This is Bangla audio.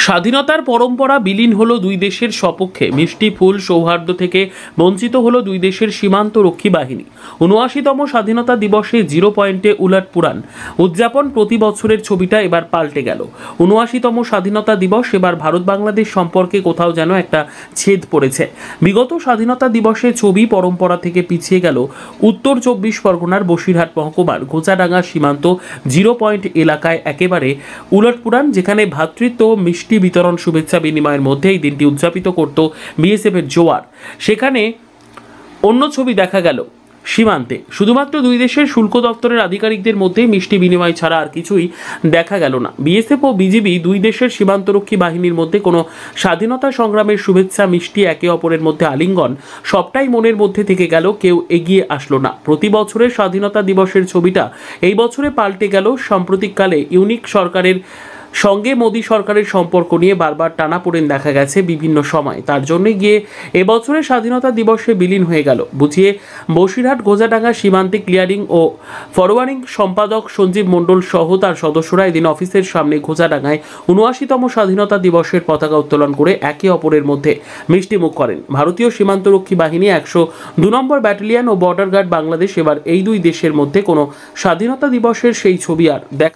স্বাধীনতার পরম্পরা বিলীন হলো দুই দেশের সপক্ষে, মিষ্টি ফুল সৌহার্দ্য থেকে বঞ্চিত হলো দুই দেশের সীমান্ত রক্ষী বাহিনী। ৭৯তম স্বাধীনতা দিবসে জিরো পয়েন্টে উলটপুরান উদযাপন, প্রতি বছরের ছবিটা এবার পাল্টে গেল। ৭৯তম স্বাধীনতা দিবস এবার ভারত বাংলাদেশ সম্পর্কে কোথাও যেন একটা ছেদ পড়েছে। বিগত স্বাধীনতা দিবসে ছবি পরম্পরা থেকে পিছিয়ে গেল উত্তর ২৪ পরগনার বসিরহাট মহকুমার ঘোচাডাঙ্গা সীমান্ত জিরো পয়েন্ট এলাকায় একেবারে উলটপুরান, যেখানে ভ্রাতৃত্ব মিষ্টি বিতরণ শুভেচ্ছা বিনিময়ের মধ্যে এই দিনটি উদযাপিত করত বিএসএফ এর জোয়ার। সেখানে অন্য ছবি দেখা গেল সীমান্তে। শুধুমাত্র দুই দেশের শুল্ক দপ্তরের আধিকারিকদের মধ্যে মিষ্টি বিনিময় ছাড়া আর কিছুই দেখা গেল না। বিএসএফ ও বিজিবি দুই দেশের সীমান্তরক্ষী বাহিনীর মধ্যে কোনো স্বাধীনতা সংগ্রামের শুভেচ্ছা, মিষ্টি, একে অপরের মধ্যে আলিঙ্গন, সবটাই মনের মধ্যে থেকে গেল, কেউ এগিয়ে আসলো না। প্রতি বছরের স্বাধীনতা দিবসের ছবিটা এই বছরে পাল্টে গেল। সাম্প্রতিককালে ইউনিক সরকারের সঙ্গে মোদী সরকারের সম্পর্ক নিয়ে বারবার টানাপোড়েন দেখা গেছে বিভিন্ন সময়। তার জন্য গিয়ে এবছরের স্বাধীনতা দিবসে বিলীন হয়ে গেল বুঝিয়ে বসিরহাট ঘোচাডাঙ্গা সীমান্তে ক্লিয়ারিং ও ফরওয়ার্ডিং সম্পাদক সঞ্জীব মণ্ডল সহ তার সদস্যরা এদিন অফিসের সামনে ঘোচাডাঙ্গায় ৭৯তম স্বাধীনতা দিবসের পতাকা উত্তোলন করে একে অপরের মধ্যে মিষ্টিমুখ করেন। ভারতীয় সীমান্তরক্ষী বাহিনী ১০২ নম্বর ব্যাটালিয়ন ও বর্ডার গার্ড বাংলাদেশ এবার এই দুই দেশের মধ্যে কোনো স্বাধীনতা দিবসের সেই ছবি আর দেখা